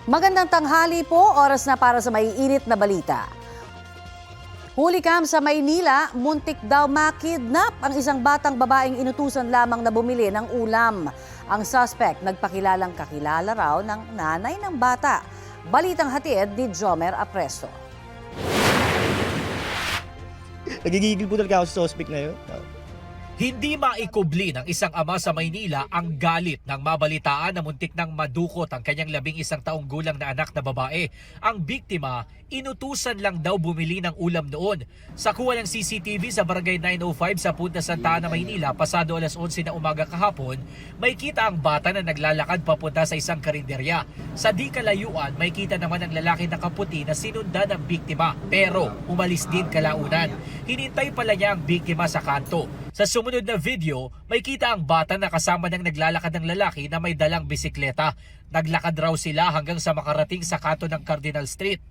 Magandang tanghali po, oras na para sa maiinit na balita. Hulikam sa Maynila, muntik daw makidnap ang isang batang babaeng inutusan lamang na bumili ng ulam. Ang suspect nagpakilalang kakilala raw ng nanay ng bata. Balitang hatid ni Jomer Apresto. Nagigigil po talaga ako sa suspect na yun. Hindi maikubli ng isang ama sa Maynila ang galit ng mabalitaan na muntik nang madukot ang kanyang 11 taong gulang na anak na babae. Ang biktima, inutusan lang daw bumili ng ulam noon. Sa kuha ng CCTV sa Barangay 905 sa Punta Santa Ana, Maynila, pasado alas 11 na umaga kahapon, may kita ang bata na naglalakad papunta sa isang karinderya. Sa di kalayuan, may kita naman ang lalaki na kaputi na sinundan ng biktima, pero umalis din kalaunan. Hinintay pala niya ang biktima sa kanto. Sa sumunod na video, may kita ang bata na kasama ng naglalakad ng lalaki na may dalang bisikleta. Naglakad raw sila hanggang sa makarating sa kanto ng Cardinal Street.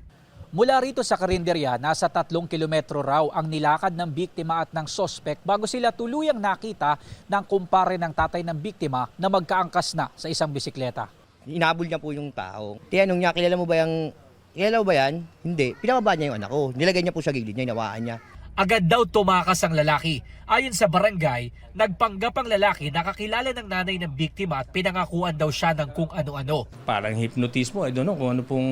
Mula rito sa karinderya, nasa 3 kilometro raw ang nilakad ng biktima at ng sospek bago sila tuluyang nakita ng kumpare ng tatay ng biktima na magkaangkas na sa isang bisikleta. Inabol niya po yung tao. Tinanong niya, kilala mo ba yan? Hindi. Pinababa niya yung anak ko. Nilagay niya po sa gilid niya, inawaan niya. Agad daw tumakas ang lalaki. Ayon sa barangay, nagpanggap ang lalaki na kakilala ng nanay ng biktima at pinangakuan daw siya ng kung ano-ano. Parang hypnotismo, I don't know kung ano pong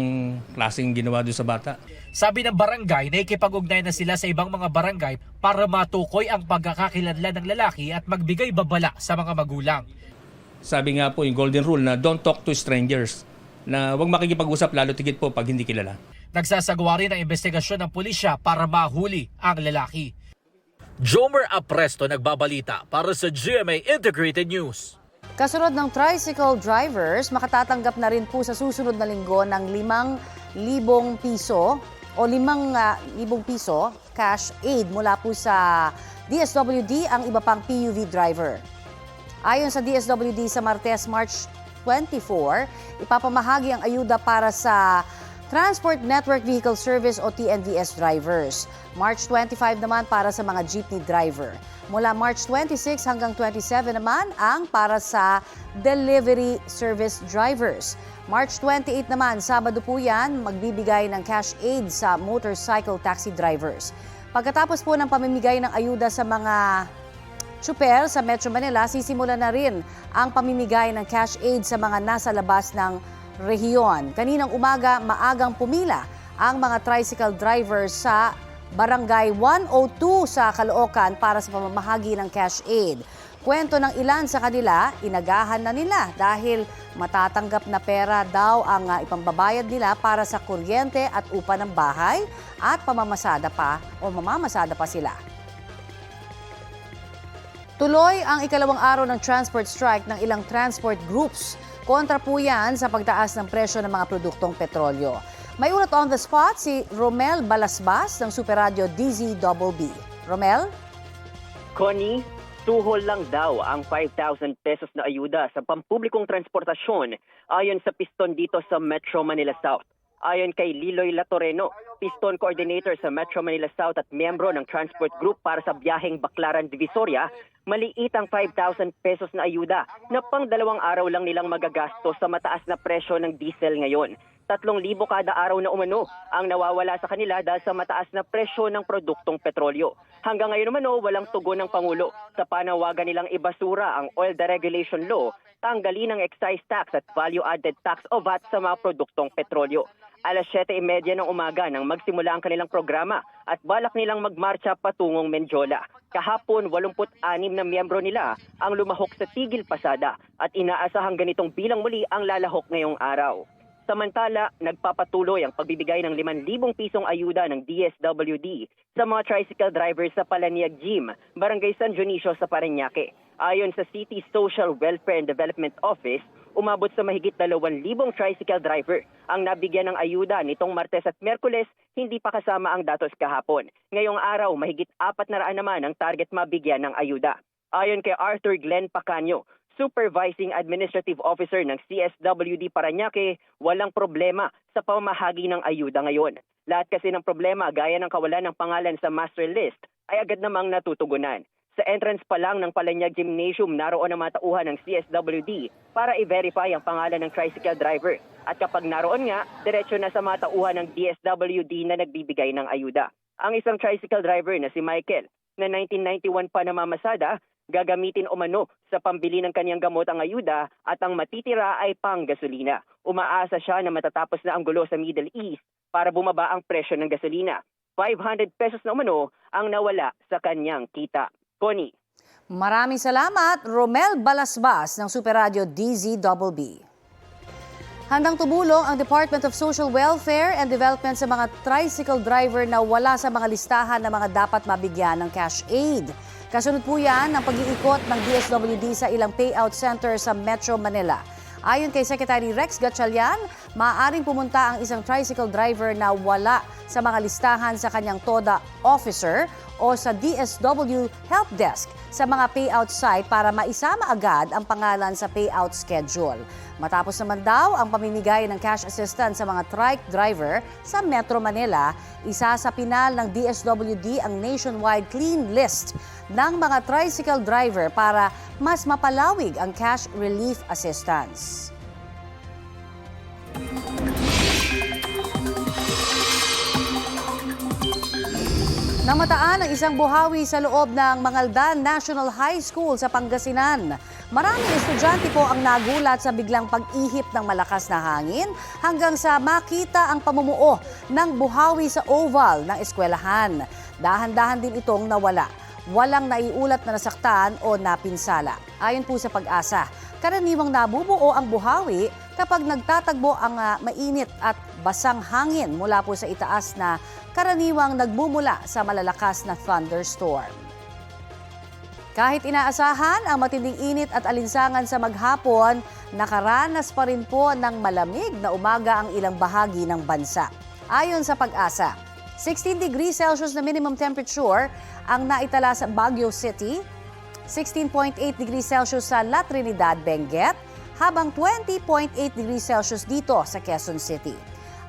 klaseng ginawa doon sa bata. Sabi ng barangay, nakikipag-ugnay na sila sa ibang mga barangay para matukoy ang pagkakakilanlan ng lalaki at magbigay babala sa mga magulang. Sabi nga po yung golden rule na don't talk to strangers, na huwag makikipag-usap lalo tigit po pag hindi kilala. Nagsasagawa rin ang investigasyon ng pulisya para mahuli ang lalaki. Jomer Apresto nagbabalita para sa GMA Integrated News. Kasunod ng tricycle drivers, makatatanggap na rin po sa susunod na linggo ng 5,000 piso o 5,000 piso cash aid mula po sa DSWD ang iba pang PUV driver. Ayon sa DSWD sa Martes, March 24, ipapamahagi ang ayuda para sa Transport Network Vehicle Service o TNVS drivers. March 25 naman para sa mga jeepney driver. Mula March 26 hanggang 27 naman ang para sa delivery service drivers. March 28 naman, Sabado po yan, magbibigay ng cash aid sa motorcycle taxi drivers. Pagkatapos po ng pamimigay ng ayuda sa mga tsuper sa Metro Manila, sisimulan na rin ang pamimigay ng cash aid sa mga nasa labas ng rehiyon. Kaninang umaga, maagang pumila ang mga tricycle drivers sa Barangay 102 sa Caloocan para sa pamamahagi ng cash aid. Kwento ng ilan sa kanila, inagahan na nila dahil matatanggap na pera daw ang ipambabayad nila para sa kuryente at upa ng bahay at mamamasada pa sila. Tuloy ang ikalawang araw ng transport strike ng ilang transport groups. Kontra po yan sa pagtaas ng presyo ng mga produktong petrolyo. May ulat on the spot si Romel Balasbas ng Super Radio DZBB. Romel? Connie, tuhol lang daw ang 5,000 pesos na ayuda sa pampublikong transportasyon ayon sa piston dito sa Metro Manila South. Ayon kay Liloy Latoreno, piston coordinator sa Metro Manila South at miyembro ng transport group para sa biyaheng Baclaran Divisoria, maliit ang 5,000 pesos na ayuda na pang 2 araw lang nilang magagastos sa mataas na presyo ng diesel ngayon. 3,000 kada araw na umano ang nawawala sa kanila dahil sa mataas na presyo ng produktong petrolyo. Hanggang ngayon umano, walang tugon ng Pangulo sa panawagan nilang ibasura ang Oil Deregulation Law, tanggalin ang excise tax at value-added tax o VAT sa mga produktong petrolyo. Alas 7:30 ng umaga nang magsimula ang kanilang programa at balak nilang magmarcha patungong Menjola. Kahapon, 86 na miyembro nila ang lumahok sa Tigil Pasada at inaasahang ganitong bilang muli ang lalahok ngayong araw. Samantala, nagpapatuloy ang pagbibigay ng 5,000 pisong ayuda ng DSWD sa mga tricycle drivers sa Palaniag Gym, Barangay San Dionisio sa Parañaque. Ayon sa City Social Welfare and Development Office, umabot sa mahigit 2,000 tricycle driver ang nabigyan ng ayuda nitong Martes at Miyerkules, hindi pa kasama ang datos kahapon. Ngayong araw, mahigit 400 naman ang target mabigyan ng ayuda. Ayon kay Arthur Glenn Pacanio, Supervising Administrative Officer ng CSWD Parañaque, walang problema sa pamamahagi ng ayuda ngayon. Lahat kasi ng problema gaya ng kawalan ng pangalan sa master list ay agad namang natutugunan. Sa entrance pa lang ng Palanyag Gymnasium, naroon ang mga tauhan ng CSWD para i-verify ang pangalan ng tricycle driver. At kapag naroon nga, diretso na sa mga tauhan ng DSWD na nagbibigay ng ayuda. Ang isang tricycle driver na si Michael, na 1991 pa namamasada, gagamitin umano sa pambili ng kanyang gamot ang ayuda at ang matitira ay pang-gasolina. Umaasa siya na matatapos na ang gulo sa Middle East para bumaba ang presyo ng gasolina. 500 pesos na umano ang nawala sa kanyang kita. Connie. Maraming salamat, Romel Balasbas ng Super Radio DZBB. Handang tumulong ang Department of Social Welfare and Development sa mga tricycle driver na wala sa mga listahan ng mga dapat mabigyan ng cash aid. Kasunod po yan ang pag-iikot ng DSWD sa ilang payout center sa Metro Manila. Ayon kay Secretary Rex Gatchalian, maaaring pumunta ang isang tricycle driver na wala sa mga listahan sa kanyang TODA officer o sa DSW Help Desk sa mga payout site para maisama agad ang pangalan sa payout schedule. Matapos naman daw ang pamimigay ng cash assistance sa mga trike driver sa Metro Manila, isa sa pinal ng DSWD ang nationwide clean list ng mga tricycle driver para mas mapalawig ang cash relief assistance. Namataan ang isang buhawi sa loob ng Mangaldan National High School sa Pangasinan. Maraming estudyante po ang nagulat sa biglang pag-ihip ng malakas na hangin hanggang sa makita ang pamumuo ng buhawi sa oval ng eskwelahan. Dahan-dahan din itong nawala. Walang naiulat na nasaktan o napinsala. Ayon po sa Pag-asa, karaniwang nabubuo ang buhawi kapag nagtatagbo ang mainit at basang hangin mula po sa itaas na karaniwang nagmumula sa malalakas na thunderstorm. Kahit inaasahan ang matinding init at alinsangan sa maghapon, nakaranas pa rin po ng malamig na umaga ang ilang bahagi ng bansa. Ayon sa Pag-asa, 16 degrees Celsius na minimum temperature ang naitala sa Baguio City, 16.8 degrees Celsius sa La Trinidad, Benguet, habang 20.8 degrees Celsius dito sa Quezon City.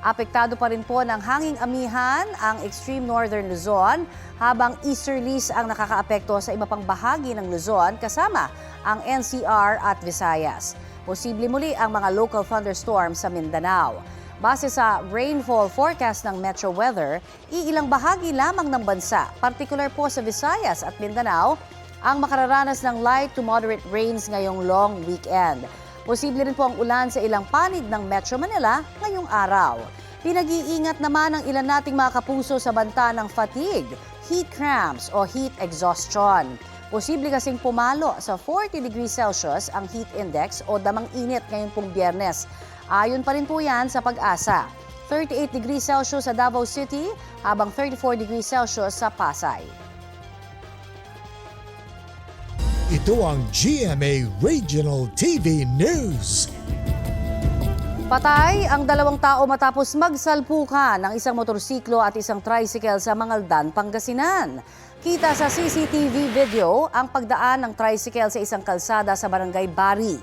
Apektado pa rin po ng hanging amihan ang extreme northern Luzon, habang easterlies ang nakakaapekto sa iba pang bahagi ng Luzon kasama ang NCR at Visayas. Posible muli ang mga local thunderstorms sa Mindanao. Base sa rainfall forecast ng Metro Weather, iilang bahagi lamang ng bansa, particular po sa Visayas at Mindanao, ang makararanas ng light to moderate rains ngayong long weekend. Posible rin po ang ulan sa ilang panig ng Metro Manila ngayong araw. Pinag-iingat naman ang ilan nating mga kapuso sa banta ng fatigue, heat cramps o heat exhaustion. Posible kasing pumalo sa 40 degrees Celsius ang heat index o damang init ngayong pong Biyernes. Ayon pa rin po yan sa Pag-asa. 38 degrees Celsius sa Davao City habang 34 degrees Celsius sa Pasay. Ito ang GMA Regional TV News. Patay ang 2 tao matapos magsalpukan ng isang motorsiklo at isang tricycle sa Mangaldan, Pangasinan. Kita sa CCTV video ang pagdaan ng tricycle sa isang kalsada sa Barangay Bari.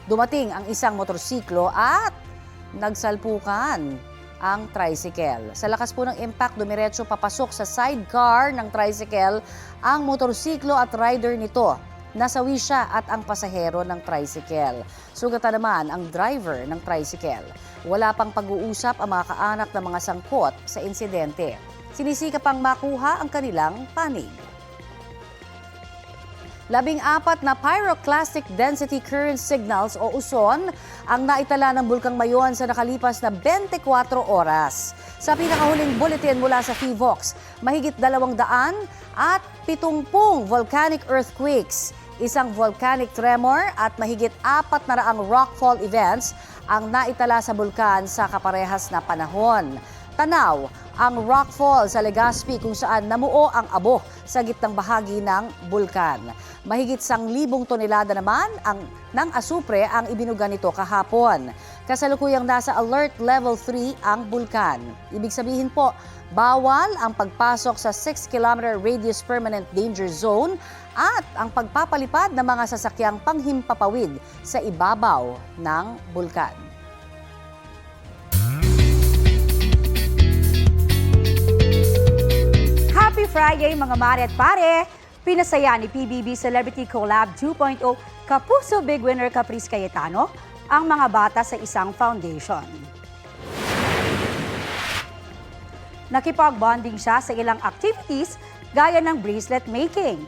Dumating ang isang motorsiklo at nagsalpukan ang tricycle. Sa lakas po ng impact, dumiretso papasok sa sidecar ng tricycle ang motorsiklo at rider nito. Nasawi siya at ang pasahero ng tricycle. Sugatan naman ang driver ng tricycle. Wala pang pag-uusap ang mga kaanak ng mga sangkot sa insidente. Sinisikap pang makuha ang kanilang panig. 14 na pyroclastic density current signals o USON ang naitala ng Bulkang Mayon sa nakalipas na 24 oras. Sa pinakahuling bulletin mula sa PHIVOLCS, mahigit 200 at 70 volcanic earthquakes, isang volcanic tremor at mahigit 400 rockfall events ang naitala sa bulkan sa kaparehas na panahon. Tanaw ang rockfall sa Legazpi kung saan namuo ang abo sa gitnang bahagi ng bulkan. Mahigit 1,000 tonelada naman ng asupre ang ibinuga nito kahapon. Kasalukuyang nasa alert level 3 ang bulkan. Ibig sabihin po, bawal ang pagpasok sa 6-kilometer radius permanent danger zone at ang pagpapalipad ng mga sasakyang panghimpapawid sa ibabaw ng bulkan. Happy Friday mga mare at pare! Pinasaya ni PBB Celebrity Collab 2.0 Kapuso Big Winner Caprice Cayetano ang mga bata sa isang foundation. Nakipag-bonding siya sa ilang activities gaya ng bracelet making.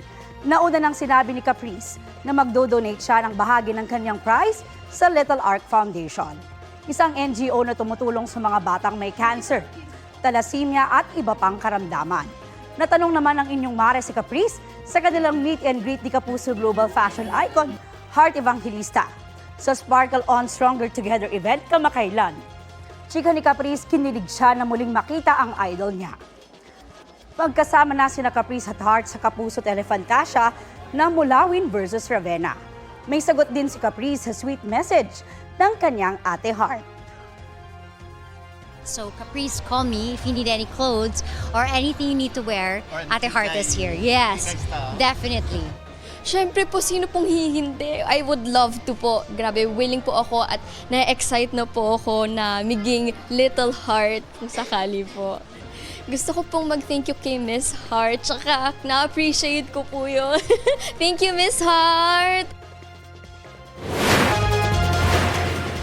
Nauna nang sinabi ni Caprice na magdo-donate siya ng bahagi ng kanyang prize sa Little Ark Foundation, isang NGO na tumutulong sa mga batang may cancer, thalassemia at iba pang karamdaman. Natanong naman ang inyong mare si Caprice sa kanilang meet and greet ni Kapuso Global Fashion Icon, Heart Evangelista, sa Sparkle On Stronger Together event kamakailan. Chika ni Caprice, kinilig siya na muling makita ang idol niya. Pagkasama na sina Caprice at Heart sa Kapuso Telefantasia na Mulawin versus Ravenna. May sagot din si Caprice sa sweet message ng kanyang ate Heart. So Caprice, call me if you need any clothes or anything you need to wear. Ate Heart is here. Yes, definitely. Siyempre po, sino pong hihindi? I would love to po. Grabe, willing po ako at na-excite na po ako na maging Little Heart kung sakali po. Gusto ko pong mag-thank you kay Miss Heart, tsaka na-appreciate ko po yun. Thank you, Miss Heart!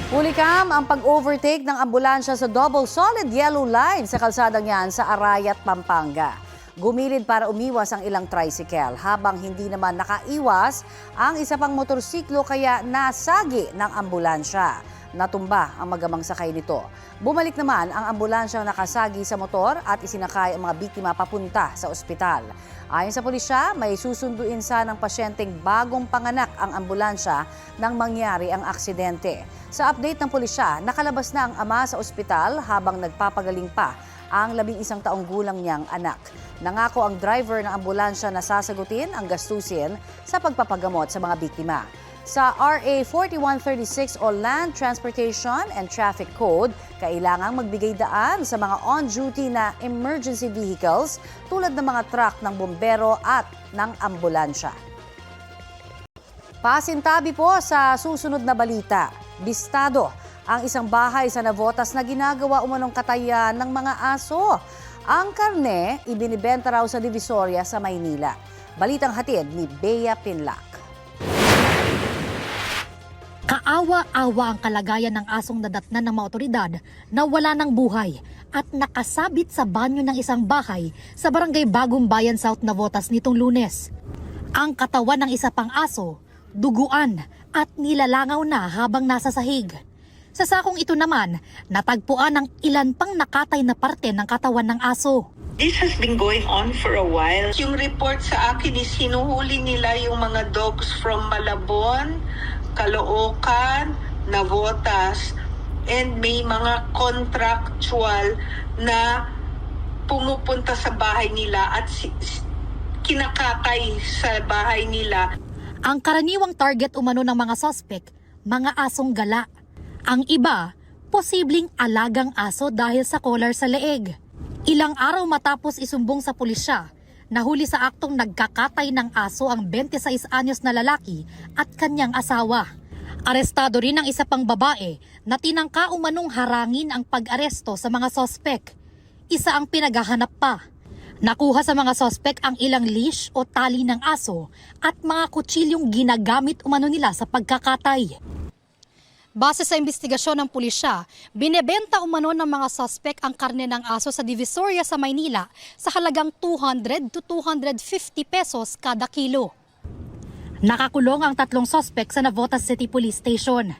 Hulikam ang pag-overtake ng ambulansya sa double solid yellow line sa kalsadang yan sa Arayat, Pampanga. Gumilid para umiwas ang ilang tricycle habang hindi naman nakaiwas ang isa pang motorsiklo kaya nasagi ng ambulansya. Natumba ang magamang sakay nito. Bumalik naman ang ambulansyang nakasagi sa motor at isinakay ang mga biktima papunta sa ospital. Ayon sa pulisya, may susunduin sanang pasyenteng bagong panganak ang ambulansya nang mangyari ang aksidente. Sa update ng pulisya, nakalabas na ang ama sa ospital habang nagpapagaling pa ang 11 taong gulang niyang anak. Nangako ang driver ng ambulansya na sasagutin ang gastusin sa pagpapagamot sa mga biktima. Sa RA 4136 o Land Transportation and Traffic Code, kailangang magbigay daan sa mga on-duty na emergency vehicles tulad ng mga truck ng bombero at ng ambulansya. Pasintabi po sa susunod na balita. Bistado ang isang bahay sa Navotas na ginagawa umanong katayan ng mga aso. Ang karne, ibinibenta raw sa Divisoria sa Maynila. Balitang hatid ni Bea Pinlac. Kaawa-awa ang kalagayan ng asong nadatnan ng mga otoridad na wala ng buhay at nakasabit sa banyo ng isang bahay sa barangay Bagong Bayan, South Navotas nitong Lunes. Ang katawan ng isa pang aso, duguan at nilalangaw na habang nasa sahig. Sa sakong ito naman, natagpuan ang ilan pang nakatay na parte ng katawan ng aso. This has been going on for a while. Yung report sa akin is hinuhuli nila yung mga dogs from Malabon, Caloocan, Navotas, and may mga contractual na pumupunta sa bahay nila at kinakatay sa bahay nila. Ang karaniwang target umano ng mga suspect, mga asong gala. Ang iba, posibleng alagang aso dahil sa collar sa leeg. Ilang araw matapos isumbong sa pulisya, nahuli sa aktong nagkakatay ng aso ang 26 anyos na lalaki at kanyang asawa. Arestado rin ang isa pang babae na tinangka umanong harangin ang pag-aresto sa mga sospek. Isa ang pinaghahanap pa. Nakuha sa mga sospek ang ilang leash o tali ng aso at mga kutsilyong ginagamit umano nila sa pagkakatay. Base sa investigasyon ng pulisya, binebenta umano ng mga suspect ang karne ng aso sa Divisoria sa Maynila sa halagang 200 to 250 pesos kada kilo. Nakakulong ang 3 suspect sa Navotas City Police Station.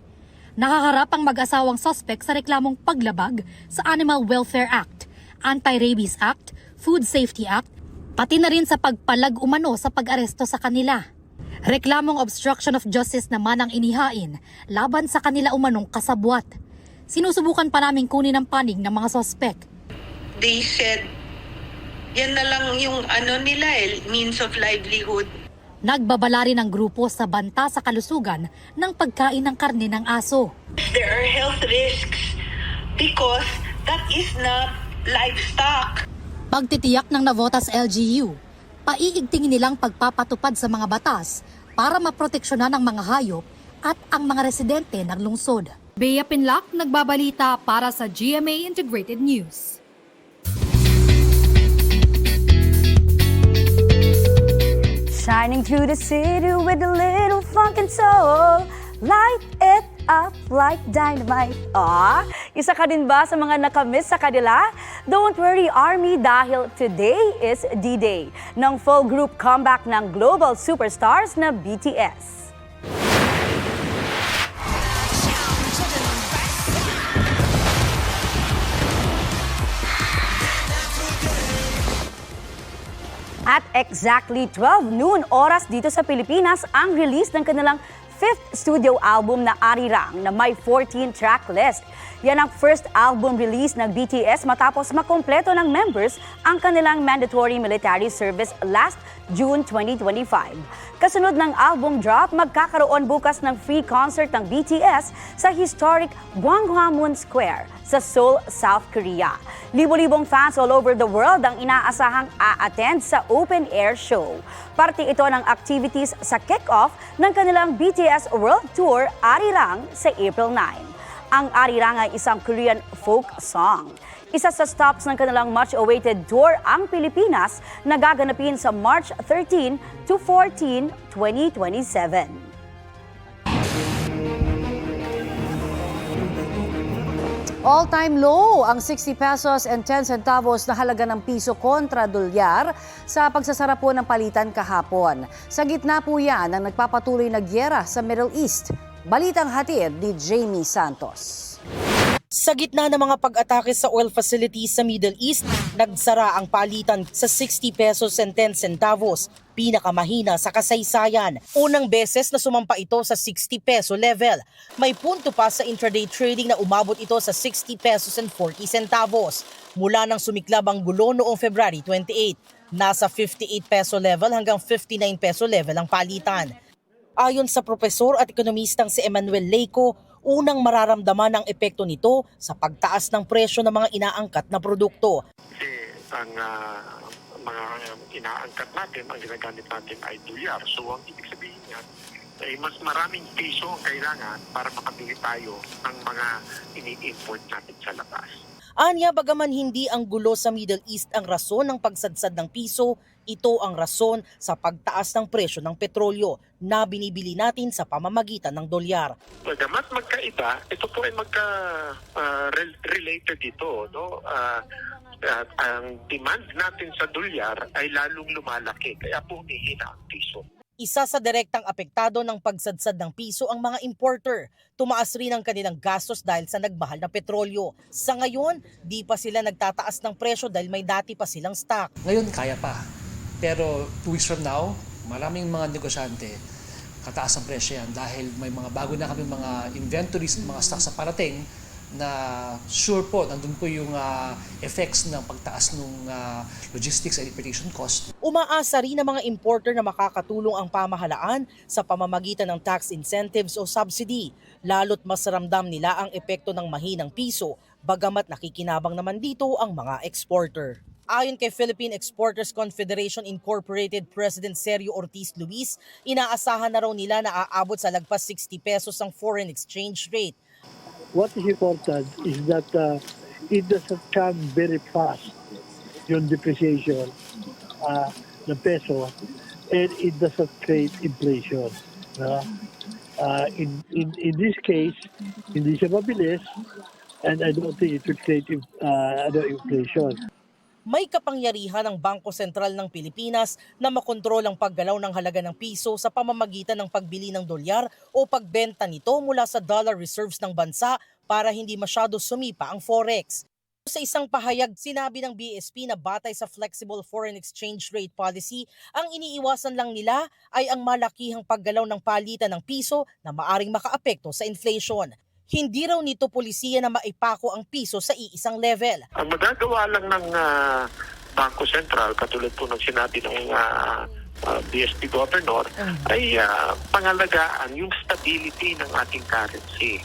Nakaharap ang mag-asawang suspect sa reklamong paglabag sa Animal Welfare Act, Anti-Rabies Act, Food Safety Act, pati na rin sa pagpalag umano sa pag-aresto sa kanila. Reklamong obstruction of justice naman ang inihain laban sa kanila umanong kasabwat. Sinusubukan pa naming kunin ang panig ng mga sospek. They said, yan na lang yung nila means of livelihood. Nagbabala rin ang grupo sa banta sa kalusugan ng pagkain ng karne ng aso. There are health risks because that is not livestock. Pagtitiyak ng Navotas LGU, paiigtingin nilang pagpapatupad sa mga batas para maproteksyonan ang mga hayop at ang mga residente ng lungsod. Bea Pinlac, nagbabalita para sa GMA Integrated News. Shining through the city with a little funk and soul. Light it up like dynamite. Isa ka din ba sa mga nakamiss sa kanila? Don't worry, Army, dahil today is D-Day ng full group comeback ng global superstars na BTS. At exactly 12 noon oras dito sa Pilipinas ang release ng kanilang 5th studio album na Arirang na may 14-track list. Yan ang first album release ng BTS matapos makompleto ng members ang kanilang mandatory military service last June 2025. Kasunod ng album drop, magkakaroon bukas ng free concert ng BTS sa historic Gwanghwamun Square sa Seoul, South Korea. Libo-libong fans all over the world ang inaasahang a-attend sa open-air show. Parte ito ng activities sa kick-off ng kanilang BTS World Tour Arirang sa April 9. Ang Arirang ay isang Korean folk song. Isa sa stops ng kanilang much-awaited tour ang Pilipinas na gaganapin sa March 13 to 14, 2027. All-time low ang 60 pesos and 10 centavos na halaga ng piso kontra dolyar sa pagsasara po ng palitan kahapon. Sa gitna po yan ang nagpapatuloy na gyera sa Middle East. Balitang hatid ni Jamie Santos. Sa gitna ng mga pag-atake sa oil facilities sa Middle East, nagsara ang palitan sa 60 pesos and 10 centavos, pinakamahina sa kasaysayan. Unang beses na sumampa ito sa 60 peso level. May punto pa sa intraday trading na umabot ito sa 60 pesos and 40 centavos. Mula nang sumiklab ang gulo noong February 28, nasa 58 peso level hanggang 59 peso level ang palitan. Ayon sa profesor at ekonomistang si Emmanuel Leico, unang mararamdaman ang epekto nito sa pagtaas ng presyo ng mga inaangkat na produkto. Kasi ang mga inaangkat natin, ang ginagamit natin ay dolyar. So ang ibig sabihin niyan ay mas maraming piso ang kailangan para makabili tayo ng mga ini-import natin sa labas. Anya, bagaman hindi ang gulo sa Middle East ang rason ng pagsadsad ng piso, ito ang rason sa pagtaas ng presyo ng petrolyo na binibili natin sa pamamagitan ng dolyar. Bagamat magkaiba, ito po ay related ito. No? Ang demand natin sa dolyar ay lalong lumalaki, kaya po humihina ang piso. Isa sa direktang apektado ng pagsadsad ng piso ang mga importer. Tumaas rin ang kanilang gastos dahil sa nagmahal na petrolyo. Sa ngayon, di pa sila nagtataas ng presyo dahil may dati pa silang stock. Ngayon kaya pa. Pero 2 weeks from now, maraming mga negosyante, kataas ang presyo yan dahil may mga bago na kami mga inventories, mga stocks sa parating na sure po, nandun po yung effects ng pagtaas ng logistics and importation cost. Umaasa rin ng mga importer na makakatulong ang pamahalaan sa pamamagitan ng tax incentives o subsidy, lalo't mas ramdam nila ang epekto ng mahinang piso, bagamat nakikinabang naman dito ang mga exporter. Ayon kay Philippine Exporters Confederation Incorporated President Sergio Ortiz Luis, inaasahan na raw nila na aabot sa lagpas 60 pesos ang foreign exchange rate. What is important is that it doesn't come very fast, yung depreciation ng peso, and it doesn't create inflation. In this case, hindi siya mabilis, and I don't think it will create inflation. May kapangyarihan ang Bangko Sentral ng Pilipinas na makontrol ang paggalaw ng halaga ng piso sa pamamagitan ng pagbili ng dolyar o pagbenta nito mula sa dollar reserves ng bansa para hindi masyado sumipa ang forex. Sa isang pahayag, sinabi ng BSP na batay sa flexible foreign exchange rate policy, ang iniiwasan lang nila ay ang malakihang paggalaw ng palitan ng piso na maaring makaapekto sa inflation. Hindi raw nito polisiya na maipako ang piso sa iisang level. Ang magagawa lang ng Bangko Sentral, katulad po ng sinabi ng BSP Governor, ay pangalagaan yung stability ng ating currency.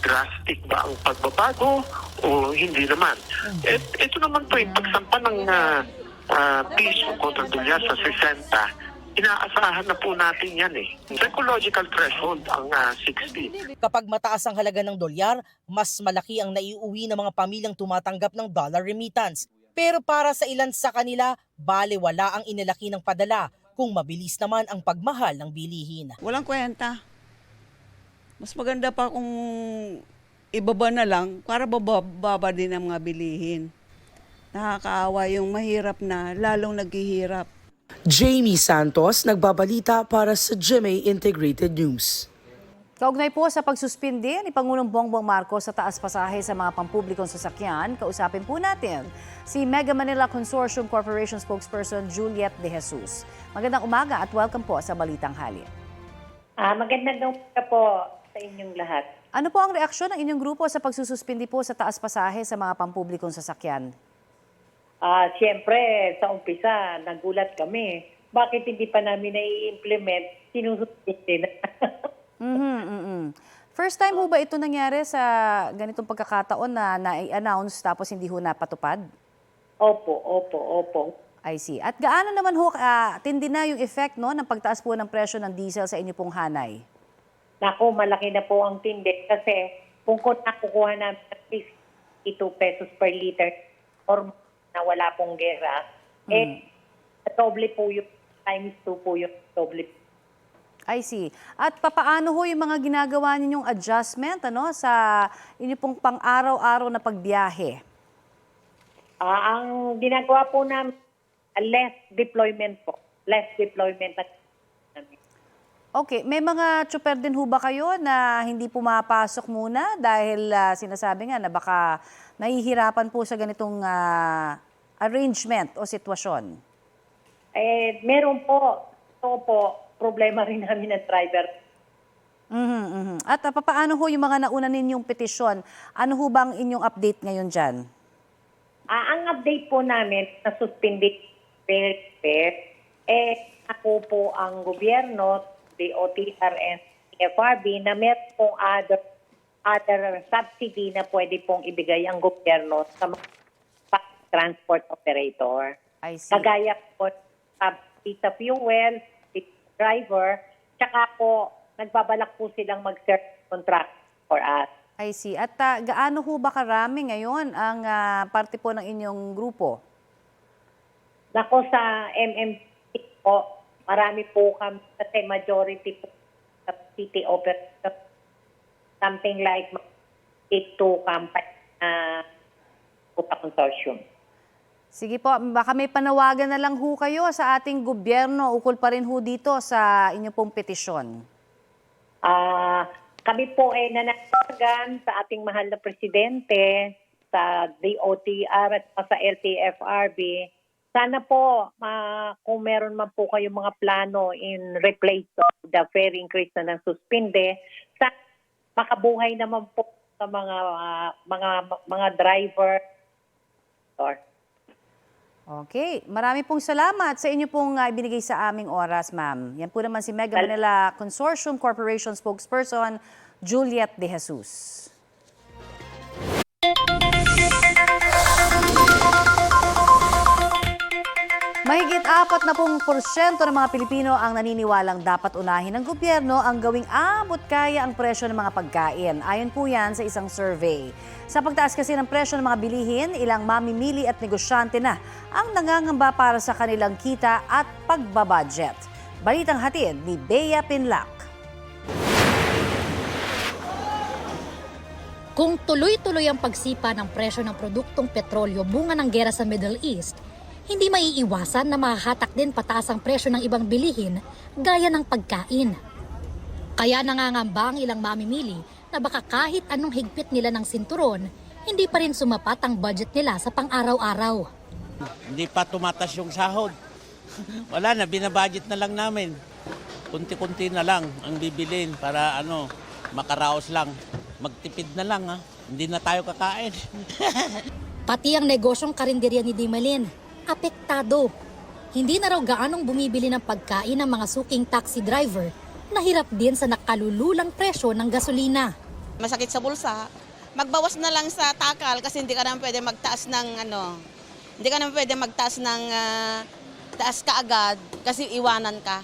Drastic ba ang pagbabago o hindi naman? Ito naman po yung pagsampa ng piso kontra dolyar sa 60. Inaasahan na po natin yan eh. Psychological threshold ang 60. Kapag mataas ang halaga ng dolyar, mas malaki ang naiuwi ng mga pamilyang tumatanggap ng dollar remittance. Pero para sa ilan sa kanila, balewala ang inilaki ng padala. kung mabilis naman ang pagmahal ng bilihin. Walang kwenta. Mas maganda pa kung ibaba na lang para bababa din ang mga bilihin. Nakakaawa yung mahirap na, lalong naghihirap. Jamie Santos, nagbabalita para sa GMA Integrated News. Kaugnay po sa pagsuspindi ni Pangulong Bongbong Marcos sa taas pasahe sa mga pampublikong sasakyan, kausapin po natin si Mega Manila Consortium Corporation spokesperson Juliet De Jesus. Magandang umaga at welcome po sa Balitang Hali. Magandang umaga po sa inyong lahat. Ano po ang reaksyon ng inyong grupo sa pagsususpindi po sa taas pasahe sa mga pampublikong sasakyan? Siyempre, sa umpisa, nagulat kami. Bakit hindi pa namin nai-implement? Sinususpindi na. First time ho ba ito nangyari sa ganitong pagkakataon na na-announce tapos hindi ho napatupad? Opo. I see. At gaano naman ho tindi na yung effect ng pagtaas po ng presyo ng diesel sa inyo pong hanay? Naku, malaki na po ang tindi kasi kung nakukuha namin at least 52 pesos per liter or na wala pong gera, doble po yung times 2 po yung doble. I see. At papaano ho yung mga ginagawa ninyong adjustment sa inyo pong pang-araw-araw na pagbiyahe? Ang ginagawa po namin, less deployment po. Less deployment namin. Okay. May mga tsuper din ho ba kayo na hindi pumapasok muna dahil sinasabi nga na baka nahihirapan po sa ganitong arrangement o sitwasyon? Meron po. Ito po, problema rin namin ng driver. At papaano ho yung mga nauna ninyong petisyon? Ano ho bang inyong update ngayon dyan? Ang update po namin na suspended ako po ang gobyerno, DOTR and FRB na meron pong other subsidy na pwede pong ibigay ang gobyerno sa mga transport operator. I see. Kagaya po subsidy sa fuel, driver, tsaka po nagbabalak po silang mag-serve contract for us. I see. At gaano ho ba karami ngayon ang parte po ng inyong grupo? Nako sa MMC po, marami po kami kasi majority po sa city operator. Something like 82 company sa consortium. Sige po, baka may panawagan na lang ho kayo sa ating gobyerno ukol pa rin ho dito sa inyong pong petisyon. Kami po ay nananawagan sa ating mahal na presidente, sa DOTR at sa LTFRB. Sana po, kung meron man po kayong mga plano in replace of the fare increase na nang-suspinde, makabuhay naman po sa mga driver. Okay. Marami pong salamat sa inyo pong ibinigay sa aming oras, ma'am. Yan po naman si Mega Manila Consortium Corporation spokesperson Juliet De Jesus. Mahigit 40% ng mga Pilipino ang naniniwalang dapat unahin ng gobyerno ang gawing abot kaya ang presyo ng mga pagkain. Ayon po yan sa isang survey. Sa pagtaas kasi ng presyo ng mga bilihin, ilang mamimili at negosyante na ang nangangamba para sa kanilang kita at pagbabudget. Balitang hatid ni Bea Pinlac. Kung tuloy-tuloy ang pagsipa ng presyo ng produktong petrolyo bunga ng gera sa Middle East, hindi maiiwasan na mahahatak din pataas ang presyo ng ibang bilihin gaya ng pagkain. Kaya nangangamba ang ilang mamimili na baka kahit anong higpit nila ng sinturon, hindi pa rin sumapat ang budget nila sa pang-araw-araw. Hindi pa tumatas yung sahod. Wala na, binabudget na lang namin. Kunti-kunti na lang ang bibilin para makaraos lang. Magtipid na lang hindi na tayo kakain. Pati ang negosyong karinderya ni Dimalin, apektado. Hindi na raw gaanong bumibili ng pagkain ng mga suking taxi driver na hirap din sa nakalululang presyo ng gasolina. Masakit sa bulsa. Magbawas na lang sa takal kasi hindi ka naman pwede magtaas ng taas kaagad kasi iwanan ka.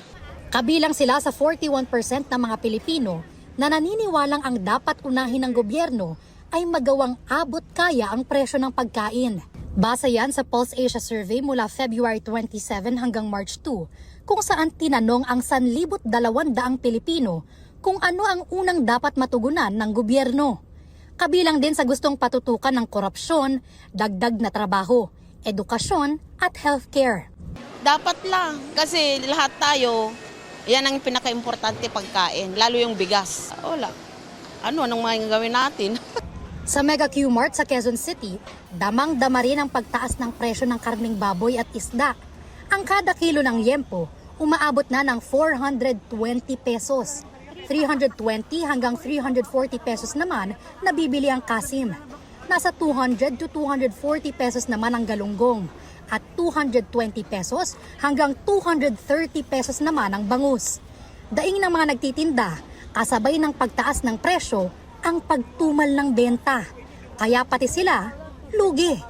Kabilang sila sa 41% ng mga Pilipino na naniniwalang ang dapat unahin ng gobyerno ay magawang abot kaya ang presyo ng pagkain. Base yan sa Pulse Asia survey mula February 27 hanggang March 2, kung saan tinanong ang 1,200 Pilipino kung ano ang unang dapat matugunan ng gobyerno. Kabilang din sa gustong patutukan ng korupsyon, dagdag na trabaho, edukasyon at healthcare. Dapat lang, kasi lahat tayo, yan ang pinaka-importante pagkain, lalo yung bigas. Wala. Anong mga gawin natin? Sa Mega Q-Mart sa Quezon City, damang-dama rin ang pagtaas ng presyo ng karning baboy at isda. Ang kada kilo ng liempo, umaabot na ng 420 pesos. 320 hanggang 340 pesos naman nabibili ang kasim. Nasa 200 to 240 pesos naman ang galunggong. At 220 pesos hanggang 230 pesos naman ang bangus. Daing ng mga nagtitinda, kasabay ng pagtaas ng presyo, ang pagtumal ng benta. Kaya pati sila, lugi.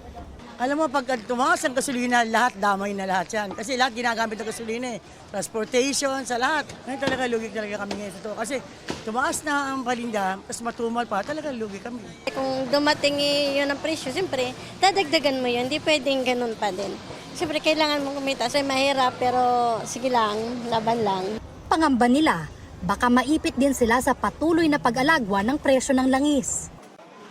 Alam mo, pag tumaas ang gasolina, lahat damay na lahat yan. Kasi lahat ginagamit ng gasolina eh. Transportation, sa lahat. Ngayon talaga lugi talaga kami ngayon sa to. Kasi tumaas na ang palinda, tapos matumal pa, talaga lugi kami. Kung dumating yun ang presyo, siyempre, dadagdagan mo yun. Hindi pwedeng ganun pa din. Siyempre, kailangan mong kumita. So, mahirap, pero sige lang, laban lang. Pangamba nila, baka maipit din sila sa patuloy na pag-alagwa ng presyo ng langis.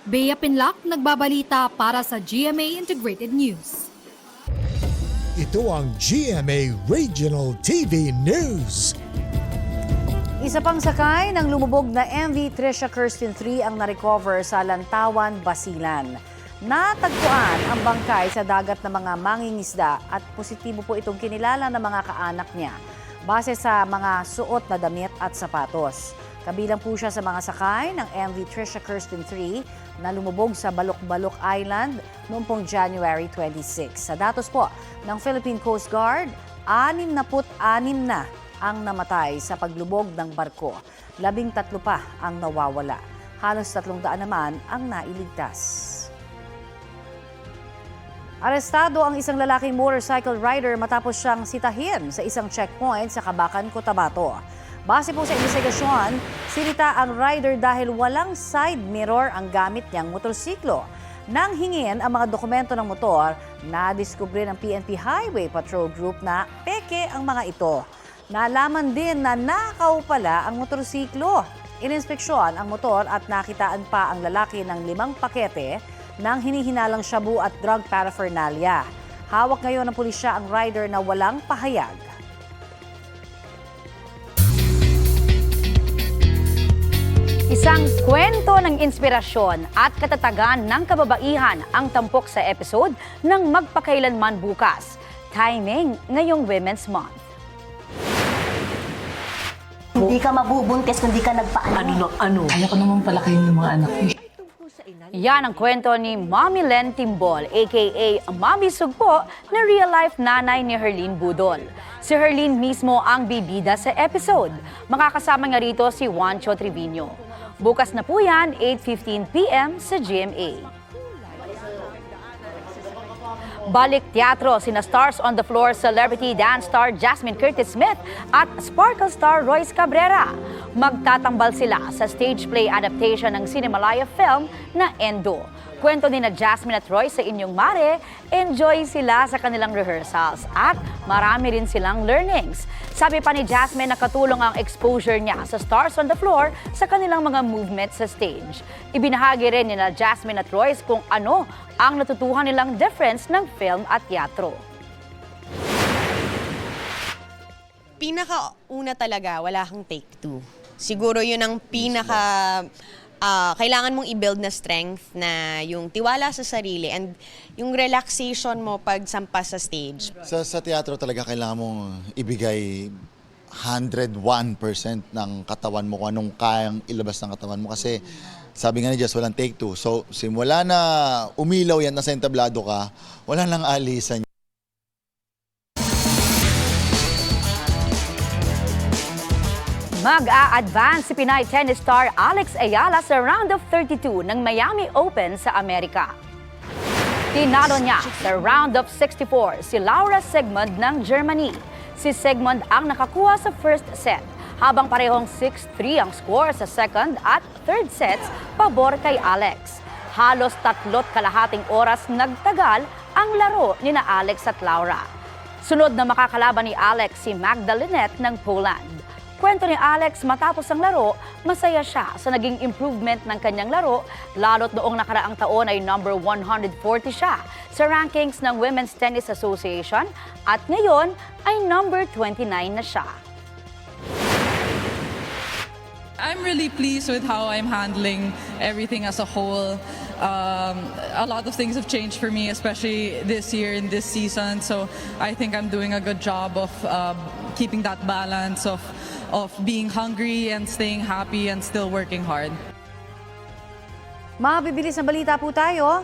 Bea Pinlac, nagbabalita para sa GMA Integrated News. Ito ang GMA Regional TV News. Isa pang sakay ng lumubog na MV Tricia Kirsten 3 ang na-recover sa Lantawan, Basilan. Natagpuan ang bangkay sa dagat ng mga mangingisda at positibo po itong kinilala ng mga kaanak niya base sa mga suot na damit at sapatos. Kabilang po siya sa mga sakay ng MV Tricia Kirsten 3 na lumubog sa Balok-Balok Island noong pong January 26. Sa datos po ng Philippine Coast Guard, 66 na ang namatay sa paglubog ng barko. 13 pa ang nawawala. Halos 300 naman ang nailigtas. Arestado ang isang lalaking motorcycle rider matapos siyang sitahin sa isang checkpoint sa Kabakan, Cotabato. Base po sa investigasyon, sinita ang rider dahil walang side mirror ang gamit niyang motorsiklo. Nang hingin ang mga dokumento ng motor, nadiskubre ng PNP Highway Patrol Group na peke ang mga ito. Nalaman din na nakaw pala ang motorsiklo. Ininspeksyon ang motor at nakitaan pa ang lalaki ng 5 pakete ng hinihinalang shabu at drug paraphernalia. Hawak ngayon ng pulisya ang rider na walang pahayag. Isang kwento ng inspirasyon at katatagan ng kababaihan ang tampok sa episode ng Magpakailanman Bukas. Timing ngayong Women's Month. Hindi ka mabubuntis kung di ka nagpaano. Ano? Kaya ko naman palakayin yung mga anak ko. Yan ang kwento ni Mommy Len Timbol, aka Mommy Sugpo, na real-life nanay ni Herlene Budol. Si Herlene mismo ang bibida sa episode. Makakasama nga rito si Juancho Trevino. Bukas na po yan, 8:15 p.m. sa GMA. Balik teatro sina Stars on the Floor celebrity dance star Jasmine Curtis Smith at Sparkle star Royce Cabrera. Magtatambal sila sa stage play adaptation ng Cinemalaya film na Endo. Kwento ni na Jasmine at Royce sa Inyong Mare, enjoy sila sa kanilang rehearsals at marami rin silang learnings. Sabi pa ni Jasmine, nakatulong ang exposure niya sa Stars on the Floor sa kanilang mga movements sa stage. Ibinahagi rin ni na Jasmine at Royce kung ano ang natutuhan nilang difference ng film at teatro. Pinakauna talaga, wala kang take two. Siguro yun ang kailangan mong i-build na strength na yung tiwala sa sarili and yung relaxation mo pag sampa sa stage. Sa teatro talaga kailangan mong ibigay 101% ng katawan mo kung anong kayang ilabas ng katawan mo. Kasi sabi nga ni Jess, walang take two. So simula na umilaw yan, nasa entablado ka, wala nang alisan. Mag-a-advance si Pinay tennis star Alex Ayala sa round of 32 ng Miami Open sa Amerika. Tinalo niya sa round of 64 si Laura Segmund ng Germany. Si Segmund ang nakakuha sa first set, habang parehong 6-3 ang score sa second at third sets pabor kay Alex. Halos 3.5 oras nagtagal ang laro ni na Alex at Laura. Sunod na makakalaban ni Alex si Magdalene ng Poland. Kwento ni Alex, matapos ang laro, masaya siya sa naging improvement ng kanyang laro, lalo't noong nakaraang taon ay number 140 siya sa rankings ng Women's Tennis Association at ngayon ay number 29 na siya. I'm really pleased with how I'm handling everything as a whole. A lot of things have changed for me, especially this year in this season. So I think I'm doing a good job of keeping that balance of being hungry and staying happy and still working hard. Mabibilis na balita po tayo.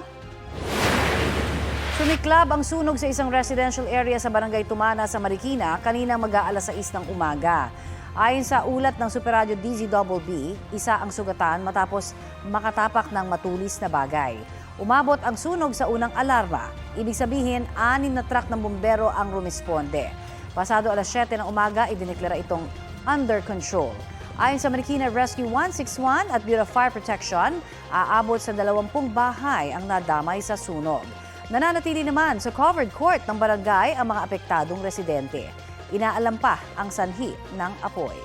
Sumiklab ang sunog sa isang residential area sa Barangay Tumana sa Marikina kaninang mag-aalas 6 ng umaga. Ayon sa ulat ng Super Radio DZBB, isa ang sugatan matapos makatapak ng matulis na bagay. Umabot ang sunog sa unang alarma. Ibig sabihin, 6 na truck ng bumbero ang rumisponde. Pasado alas 7 ng umaga, idineklara itong under control. Ayon sa Marikina Rescue 161 at Bureau of Fire Protection, aabot sa 20 bahay ang nadamay sa sunog. Nananatili naman sa covered court ng barangay ang mga apektadong residente. Inaalam pa ang sanhi ng apoy.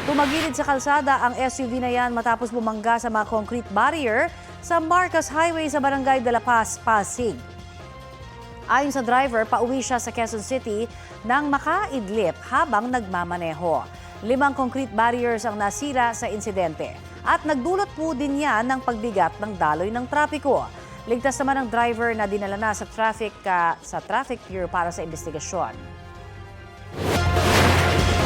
Tumagilid sa kalsada ang SUV na yan matapos bumangga sa mga concrete barrier sa Marcos Highway sa Barangay de la Paz, Pasig. Ayon sa driver, pauwi siya sa Quezon City nang makaidlip habang nagmamaneho. 5 concrete barriers ang nasira sa insidente at nagdulot po din yan ng pagbigat ng daloy ng trapiko. Ligtas naman ang driver na dinala na sa traffic bureau para sa investigasyon.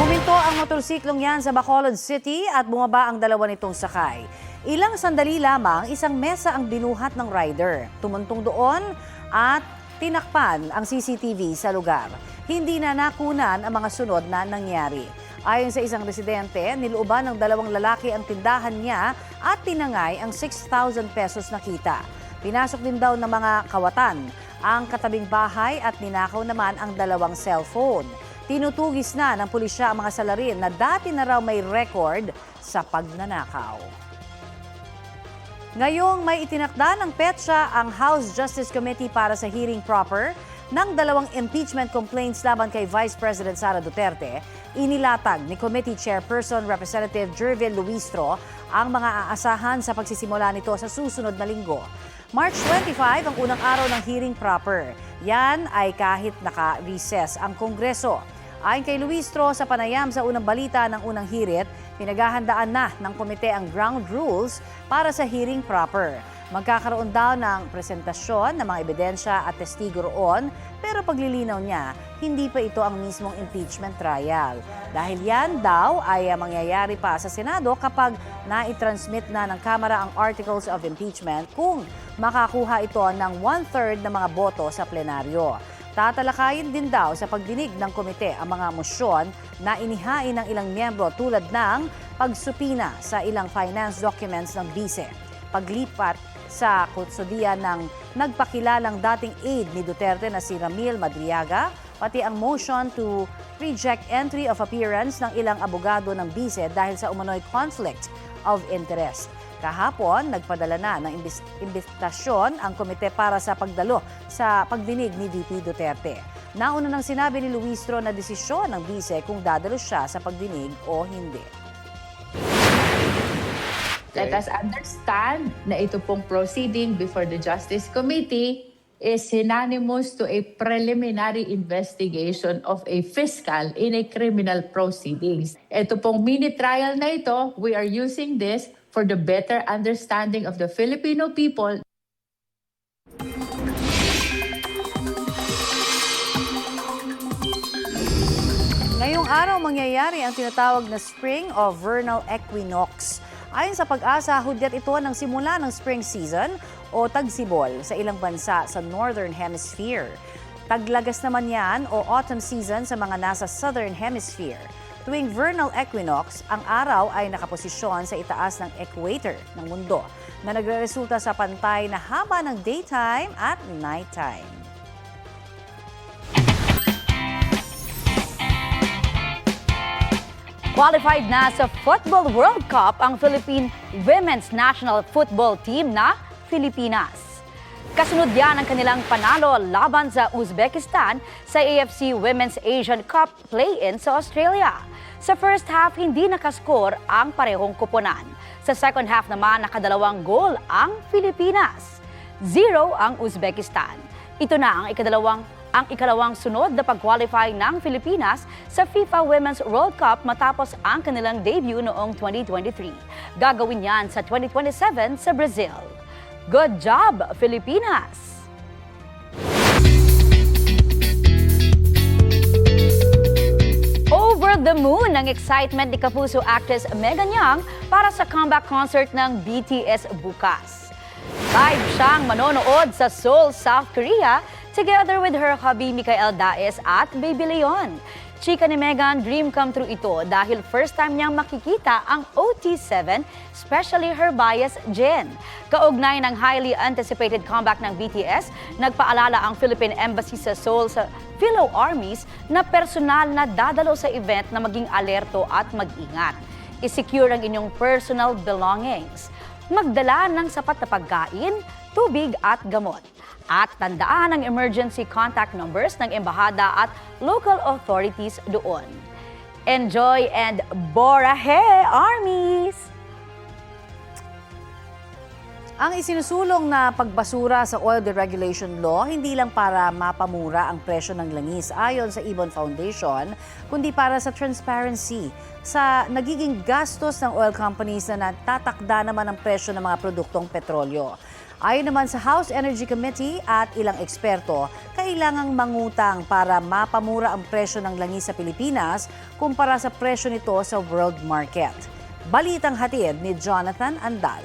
Huminto ang motorsiklong yan sa Bacolod City at bumaba ang 2 nitong sakay. Ilang sandali lamang, isang mesa ang binuhat ng rider. Tumuntong doon at tinakpan ang CCTV sa lugar. Hindi na nakunan ang mga sunod na nangyari. Ayon sa isang residente, nilooban ng 2 lalaki ang tindahan niya at tinangay ang 6,000 pesos na kita. Pinasok din daw ng mga kawatan ang katabing bahay at ninakaw naman ang 2 cellphone. Tinutugis na ng pulisya ang mga salarin na dati na raw may record sa pagnanakaw. Ngayong may itinakda ng petsa ang House Justice Committee para sa hearing proper ng 2 impeachment complaints laban kay Vice President Sara Duterte, inilatag ni Committee Chairperson Representative Jervil Luistro ang mga aasahan sa pagsisimula nito sa susunod na linggo. March 25 ang unang araw ng hearing proper. Yan ay kahit naka-recess ang Kongreso. Ayon kay Luistro, sa panayam sa unang balita ng unang hirit, pinaghahandaan na ng komite ang ground rules para sa hearing proper. Magkakaroon daw ng presentasyon ng mga ebidensya at testigo roon, pero paglilinaw niya, hindi pa ito ang mismong impeachment trial. Dahil yan daw ay mangyayari pa sa Senado kapag naitransmit na ng Kamara ang Articles of Impeachment kung makakuha ito ng 1/3 ng mga boto sa plenaryo. Tatalakayin din daw sa pagdinig ng komite ang mga mosyon na inihain ng ilang miyembro tulad ng pagsupina sa ilang finance documents ng bise, paglipat sa kustodiya ng nagpakilalang dating aide ni Duterte na si Ramil Madriaga, pati ang motion to reject entry of appearance ng ilang abogado ng bise dahil sa umano'y conflict of interest. Kahapon, nagpadala na ng imbitasyon ang komite para sa pagdalo sa pagdinig ni VP Duterte. Nauna nang sinabi ni Luistro na desisyon ng bise kung dadalo siya sa pagdinig o hindi. Let us understand na ito pong proceeding before the Justice Committee is synonymous to a preliminary investigation of a fiscal in a criminal proceedings. Ito pong mini trial na ito, we are using this for the better understanding of the Filipino people. Ngayong araw mangyayari ang tinatawag na Spring o Vernal Equinox. Ayon sa Pag-asa, hudyat ito ng simula ng spring season o tagsibol sa ilang bansa sa Northern Hemisphere. Taglagas naman yan o autumn season sa mga nasa Southern Hemisphere. Tuwing vernal equinox, ang araw ay nakaposisyon sa itaas ng equator ng mundo na nagreresulta sa pantay na haba ng daytime at nighttime. Qualified na sa Football World Cup ang Philippine Women's National Football Team na Pilipinas. Kasunod yan ang kanilang panalo laban sa Uzbekistan sa AFC Women's Asian Cup play-in sa Australia. Sa first half, hindi nakaskor ang parehong koponan. Sa second half naman, nakadalawang goal ang Pilipinas. 0 ang Uzbekistan. Ito na ang ikalawang sunod na pag-qualify ng Pilipinas sa FIFA Women's World Cup matapos ang kanilang debut noong 2023. Gagawin yan sa 2027 sa Brazil. Good job, Pilipinas! Over the moon ang excitement ni Kapuso actress Megan Young para sa comeback concert ng BTS bukas. Live siyang manonood sa Seoul, South Korea together with her hubby Mikael Daes at Baby Leon. Chika ni Megan, dream come true ito dahil first time niyang makikita ang OT7, especially her bias Jen. Kaugnay ng highly anticipated comeback ng BTS, nagpaalala ang Philippine Embassy sa Seoul sa fellow armies na personal na dadalo sa event na maging alerto at mag-ingat. I-secure ang inyong personal belongings. Magdala ng sapat na pagkain, tubig at gamot. At tandaan ang emergency contact numbers ng embahada at local authorities doon. Enjoy and borahe, armies! Ang isinusulong na pagbasura sa oil deregulation law hindi lang para mapamura ang presyo ng langis ayon sa Ibon Foundation, kundi para sa transparency sa nagiging gastos ng oil companies na natatakda naman ang presyo ng mga produktong petrolyo. Ayon naman sa House Energy Committee at ilang eksperto, kailangang mangutang para mapamura ang presyo ng langis sa Pilipinas kumpara sa presyo nito sa world market. Balitang hatid ni Jonathan Andal.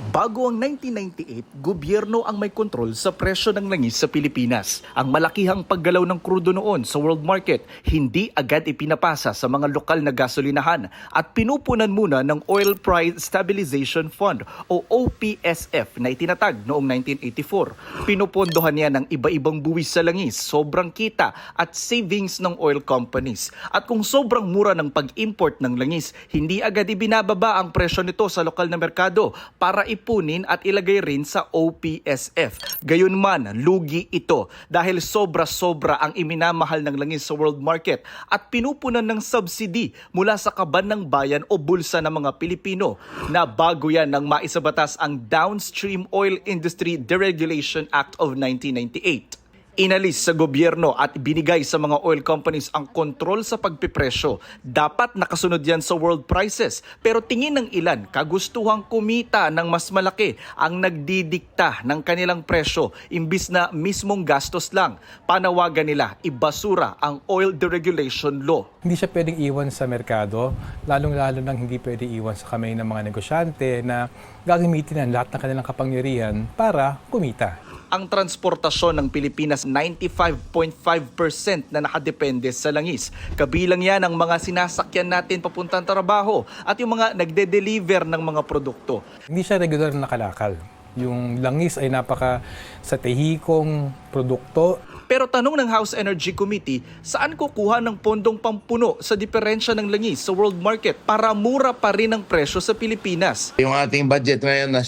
Bago ang 1998, gobyerno ang may kontrol sa presyo ng langis sa Pilipinas. Ang malakihang paggalaw ng krudo noon sa world market, hindi agad ipinapasa sa mga lokal na gasolinahan at pinupunan muna ng Oil Price Stabilization Fund o OPSF na itinatag noong 1984. Pinupondohan niya ng iba-ibang buwis sa langis, sobrang kita at savings ng oil companies. At kung sobrang mura ng pag-import ng langis, hindi agad ibinababa ang presyo nito sa lokal na merkado para ipunin at ilagay rin sa OPSF. Gayunman, lugi ito dahil sobra-sobra ang iminamahal ng langis sa world market at pinupunan ng subsidy mula sa kaban ng bayan o bulsa ng mga Pilipino na bago yan nang maisabatas ang Downstream Oil Industry Deregulation Act of 1998. Inalis sa gobyerno at binigay sa mga oil companies ang kontrol sa pagpipresyo. Dapat nakasunod yan sa world prices. Pero tingin ng ilan, kagustuhang kumita ng mas malaki ang nagdidikta ng kanilang presyo imbis na mismong gastos lang. Panawagan nila, ibasura ang oil deregulation law. Hindi siya pwedeng iwan sa merkado, lalong-lalo nang hindi pwedeng iwan sa kamay ng mga negosyante na gagamitin ang lahat ng kanilang kapangyarihan para kumita. Ang transportasyon ng Pilipinas 95.5% na nakadepende sa langis. Kabilang yan ang mga sinasakyan natin papuntang trabaho at yung mga nagde-deliver ng mga produkto. Hindi siya regular na nakalakal. Yung langis ay napaka-satehikong produkto. Pero tanong ng House Energy Committee, saan kukuha ng pondong pampuno sa diferensya ng langis sa world market para mura pa rin ang presyo sa Pilipinas? Yung ating budget ngayon na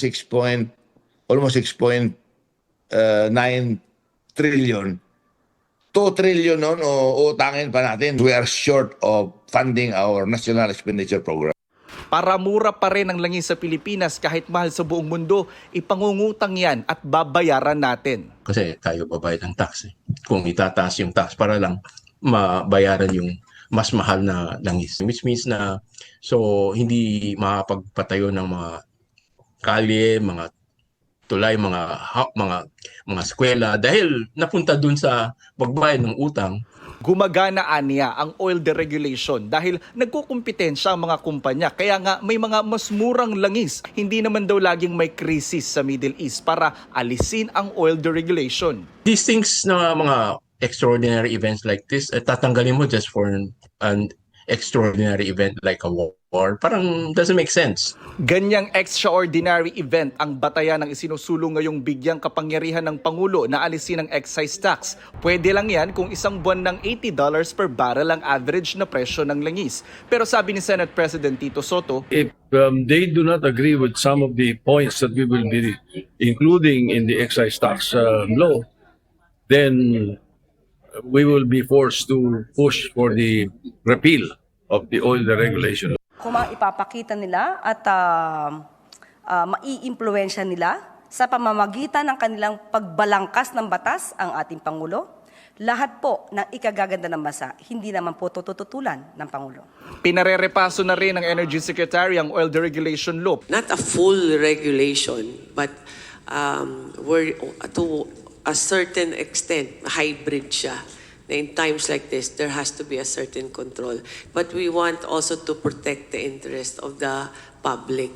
almost 6.9 trillion. 2 trillion nun o utangin pa natin. We are short of funding our national expenditure program. Para mura pa rin ang langis sa Pilipinas kahit mahal sa buong mundo, ipangungutang yan at babayaran natin. Kasi tayo babayad ng tax. Kung itataas yung tax para lang mabayaran yung mas mahal na langis. Which means na hindi makapagpatayo ng mga kalye, mga tulay, mga eskwela dahil napunta dun sa pagbayad ng utang. Gumagana aniya ang oil deregulation dahil nagkukumpetensya ang mga kumpanya. Kaya nga may mga mas murang langis. Hindi naman daw laging may krisis sa Middle East para alisin ang oil deregulation. These things na mga extraordinary events like this, tatanggalin mo just for an extraordinary event like a war. Parang doesn't make sense. Ganyang extraordinary event ang batayan ng isinusulong ngayong bigyang kapangyarihan ng Pangulo na alisin ang excise tax. Pwede lang yan kung isang buwan ng $80 per barrel ang average na presyo ng langis. Pero sabi ni Senate President Tito Soto, if they do not agree with some of the points that we will be including in the excise tax law, then we will be forced to push for the repeal of the oil deregulation. Kung ipapakita nila at mai-impluwensya nila sa pamamagitan ng kanilang pagbalangkas ng batas ang ating Pangulo, lahat po ng ikagaganda ng bansa, hindi naman po tututulan ng Pangulo. Pinarerepaso na rin ng Energy Secretary ang oil deregulation law. Not a full regulation, but we're to a certain extent, hybrid siya. In times like this, there has to be a certain control. But we want also to protect the interest of the public.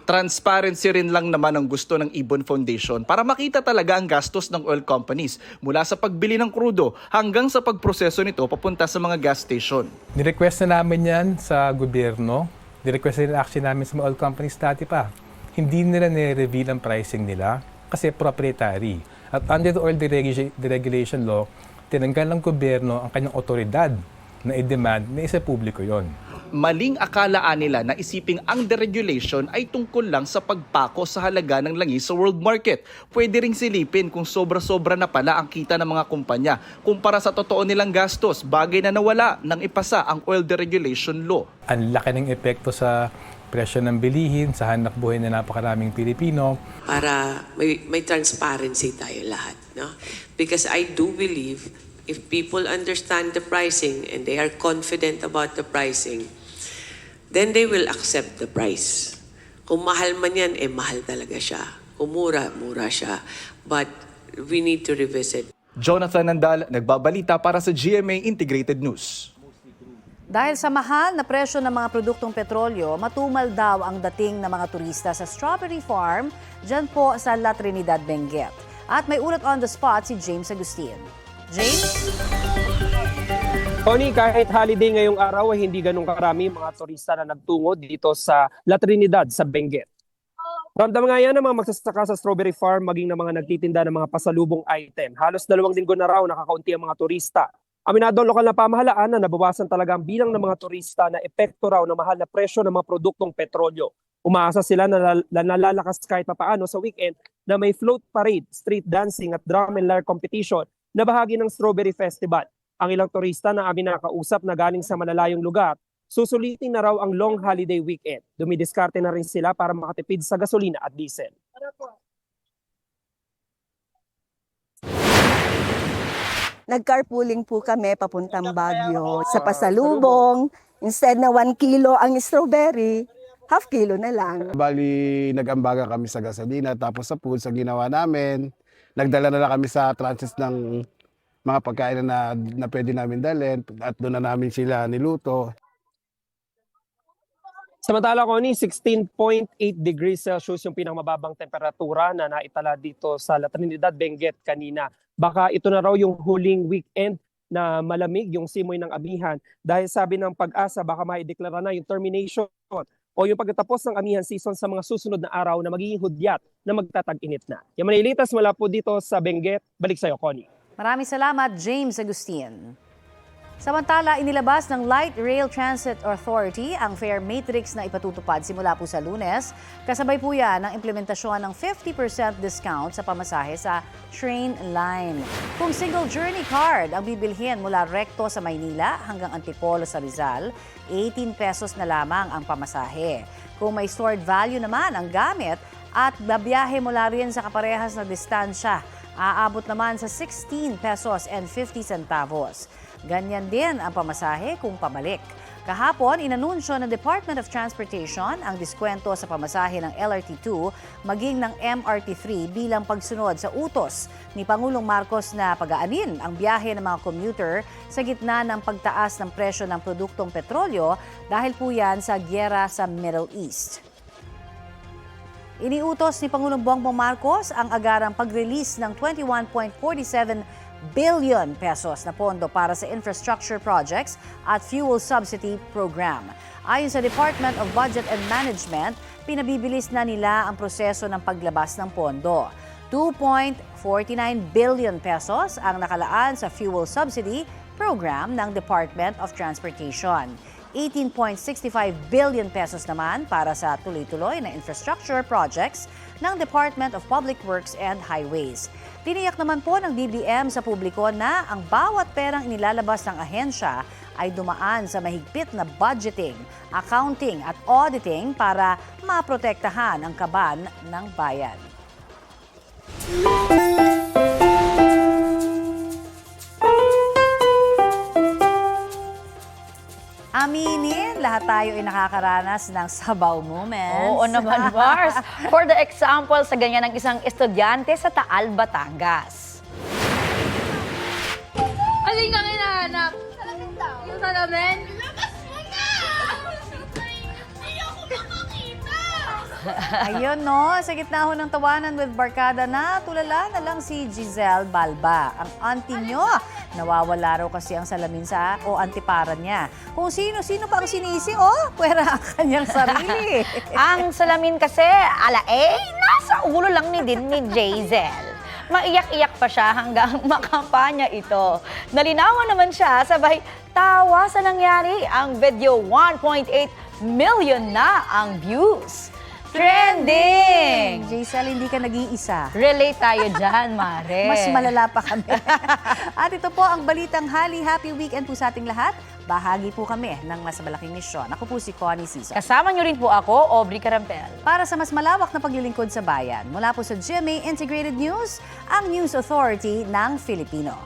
Transparency rin lang naman ang gusto ng Ibon Foundation para makita talaga ang gastos ng oil companies mula sa pagbili ng krudo hanggang sa pagproseso nito papunta sa mga gas station. Nirequest na namin yan sa gobyerno. Nirequest na action namin sa mga oil companies dati pa. Hindi nila nire-reveal ang pricing nila kasi proprietary. At under the oil deregulation law, tinanggal ng gobyerno ang kanyang otoridad na i-demand na isa publiko yon. Maling akalaan nila na isiping ang deregulation ay tungkol lang sa pagpako sa halaga ng langis sa world market. Pwede ring silipin kung sobra-sobra na pala ang kita ng mga kumpanya kumpara sa totoo nilang gastos, bagay na nawala nang ipasa ang oil deregulation law. Ang laki ng epekto sa presyo ng bilihin, sa hanap buhay na napakaraming Pilipino. Para may transparency tayo lahat. No? Because I do believe if people understand the pricing and they are confident about the pricing, then they will accept the price. Kung mahal man yan, mahal talaga siya. Kung mura, mura siya. But we need to revisit. Jonathan Nandal, nagbabalita para sa GMA Integrated News. Dahil sa mahal na presyo ng mga produktong petrolyo, matumal daw ang dating ng mga turista sa Strawberry Farm dyan po sa La Trinidad, Benguet. At may ulat on the spot si James Agustin. James? Tony, kahit holiday ngayong araw ay hindi ganun karami mga turista na nagtungo dito sa La Trinidad sa Benguet. Ramdam nga yan ng mga magsasaka sa Strawberry Farm maging ng mga nagtitinda ng mga pasalubong item. Halos 2 linggo na raw nakakaunti ang mga turista. Aminado ang lokal na pamahalaan na nabawasan talaga ang bilang ng mga turista na epekto raw ng mahal na presyo ng mga produktong petrolyo. Umaasa sila na nalalakas kahit papaano sa weekend na may float parade, street dancing at drum and lyre competition na bahagi ng Strawberry Festival. Ang ilang turista na amin nakausap na galing sa malalayong lugar, susulitin na raw ang long holiday weekend. Dumidiskarte na rin sila para makatipid sa gasolina at diesel. Nag-carpooling po kami papuntang Baguio. Sa pasalubong, instead na 1 kilo ang strawberry, half kilo na lang. Bali, nag-ambaga kami sa gasolina, tapos sa food, sa ginawa namin. Nagdala na lang kami sa transit ng mga pagkain na pwede namin dalhin at doon na namin sila niluto. Samantala ko ni 16.8 degrees Celsius yung pinakamababang temperatura na naitala dito sa La Trinidad, Benguet kanina. Baka ito na raw yung huling weekend na malamig yung simoy ng amihan dahil sabi ng Pag-asa baka maideklara na yung termination o yung pagtatapos ng amihan season sa mga susunod na araw na magiging hudyat na magtatag-init na. Yung manilitas mula po dito sa Benguet, balik sa'yo, Connie. Maraming salamat, James Agustin. Samantala, inilabas ng Light Rail Transit Authority ang fare matrix na ipatutupad simula po sa Lunes. Kasabay po yan ang implementasyon ng 50% discount sa pamasahe sa train line. Kung single journey card ang bibilhin mula Recto sa Maynila hanggang Antipolo sa Rizal, 18 pesos na lamang ang pamasahe. Kung may stored value naman ang gamit at babiyahe mula rin sa kaparehas na distansya, aabot naman sa 16 pesos and 50 centavos. Ganyan din ang pamasahe kung pabalik. Kahapon, inanunsyo ng Department of Transportation ang diskwento sa pamasahe ng LRT2 maging ng MRT3 bilang pagsunod sa utos ni Pangulong Marcos na pagaanin ang biyahe ng mga commuter sa gitna ng pagtaas ng presyo ng produktong petrolyo dahil po yan sa gyera sa Middle East. Iniutos ni Pangulong Bongbong Marcos ang agarang pag-release ng 21.47 billion pesos na pondo para sa infrastructure projects at fuel subsidy program. Ayon sa Department of Budget and Management, pinabibilis na nila ang proseso ng paglabas ng pondo. 2.49 billion pesos ang nakalaan sa fuel subsidy program ng Department of Transportation. 18.65 billion pesos naman para sa tuloy-tuloy na infrastructure projects ng Department of Public Works and Highways. Tiniyak naman po ng DBM sa publiko na ang bawat perang inilalabas ng ahensya ay dumaan sa mahigpit na budgeting, accounting at auditing para maprotektahan ang kaban ng bayan. Aminin, lahat tayo ay nakakaranas ng sabaw moments. Oo naman, Mars. For the example, sa ganyan ng isang estudyante sa Taal, Batangas. Alin kang hinahanap? Salamin daw. Yung salamin? Labas mo na! Ayoko makakita! Ayun no, sa gitna ho ng tawanan with barkada na, tulala na lang si Giselle Balba. Ang auntie nyo, nawawala raw kasi ang salamin sa o antiparan niya. Kung sino-sino pa ang sinisi, pwera ang kanyang sarili. Ang salamin kasi, nasa ulo lang ni Giselle. Maiyak-iyak pa siya hanggang makampanya ito. Nalinawan naman siya, sabay tawa sa nangyari. Ang video 1.8 million na ang views. Trending! Giselle, hindi ka nag-iisa. Relate tayo dyan, Mare. Mas malala pa kami. At ito po ang Balitang Hali. Happy weekend po sa ating lahat. Bahagi po kami ng Mas Malaking Misyon. Ako po si Connie Cizon. Kasama niyo rin po ako, Aubrey Carampel. Para sa mas malawak na paglilingkod sa bayan, mula po sa GMA Integrated News, ang News Authority ng Filipino.